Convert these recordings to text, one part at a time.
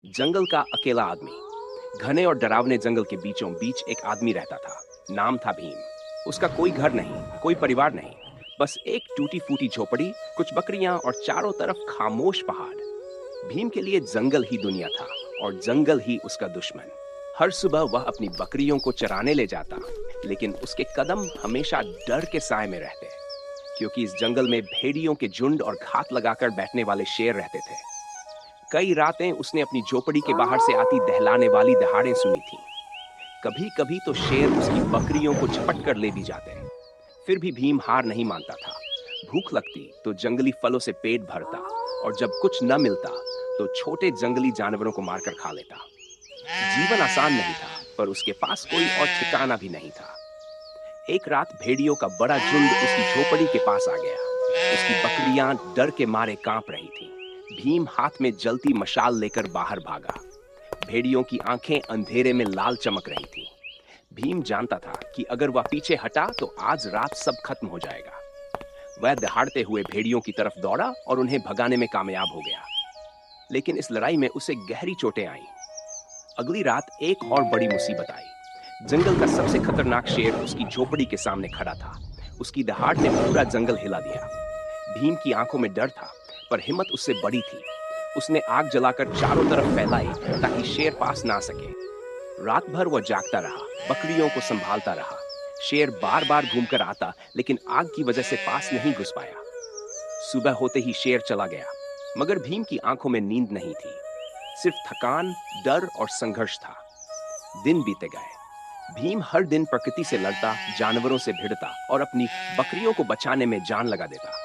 जंगल का अकेला आदमी। घने और डरावने जंगल के बीचों बीच एक आदमी रहता था। नाम था भीम। उसका कोई घर नहीं, कोई परिवार नहीं, बस एक टूटी फूटी झोपड़ी, कुछ बकरियां और चारों तरफ खामोश पहाड़। भीम के लिए जंगल ही दुनिया था और जंगल ही उसका दुश्मन। हर सुबह वह अपनी बकरियों को चराने ले जाता, लेकिन उसके कदम हमेशा डर के साए में रहते, क्योंकि इस जंगल में भेड़ियों के झुंड और घात लगाकर बैठने वाले शेर रहते थे। कई रातें उसने अपनी झोपड़ी के बाहर से आती दहलाने वाली दहाड़ें सुनी थीं। कभी कभी तो शेर उसकी बकरियों को झपट कर ले भी जाते। फिर भी भीम हार नहीं मानता था। भूख लगती तो जंगली फलों से पेट भरता, और जब कुछ न मिलता तो छोटे जंगली जानवरों को मारकर खा लेता। जीवन आसान नहीं था, पर उसके पास कोई और ठिकाना भी नहीं था। एक रात भेड़ियों का बड़ा झुंड उसकी झोपड़ी के पास आ गया। उसकी बकरियां डर के मारे कांप रही थीं। भीम हाथ में जलती मशाल लेकर बाहर भागा। भेड़ियों की आंखें अंधेरे में लाल चमक रही थीं। भीम जानता था कि अगर वह पीछे हटा तो आज रात सब खत्म हो जाएगा। वह दहाड़ते हुए भेड़ियों की तरफ दौड़ा और उन्हें भगाने में कामयाब हो गया। लेकिन इस लड़ाई में उसे गहरी चोटें आईं। अगली रात एक और बड़ी मुसीबत आई। जंगल का सबसे खतरनाक शेर उसकी झोपड़ी के सामने खड़ा था। उसकी दहाड़ ने पूरा जंगल हिला दिया। भीम की आंखों में डर था, पर हिम्मत उससे बड़ी थी। उसने आग जलाकर चारों तरफ फैलाई ताकि शेर पास ना सके। रात भर वह जागता रहा, बकरियों को संभालता रहा। शेर बार बार घूमकर आता, लेकिन आग की वजह से पास नहीं घुस पाया। सुबह होते ही शेर चला गया, मगर भीम की आंखों में नींद नहीं थी। सिर्फ थकान, डर और संघर्ष था। दिन बीते गए। भीम हर दिन प्रकृति से लड़ता, जानवरों से भिड़ता और अपनी बकरियों को बचाने में जान लगा देता।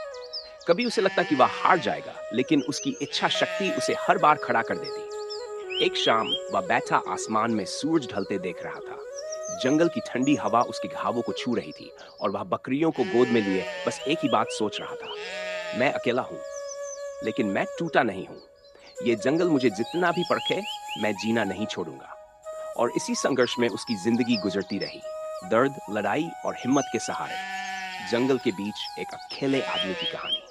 कभी उसे लगता कि वह हार जाएगा, लेकिन उसकी इच्छा शक्ति उसे हर बार खड़ा कर देती। एक शाम वह बैठा आसमान में सूरज ढलते देख रहा था। जंगल की ठंडी हवा उसके घावों को छू रही थी, और वह बकरियों को गोद में लिए बस एक ही बात सोच रहा था। मैं अकेला हूं, लेकिन मैं टूटा नहीं हूं। ये जंगल मुझे जितना भी परखे, मैं जीना नहीं छोड़ूंगा। और इसी संघर्ष में उसकी जिंदगी गुजरती रही, दर्द, लड़ाई और हिम्मत के सहारे। जंगल के बीच एक अकेले आदमी की कहानी।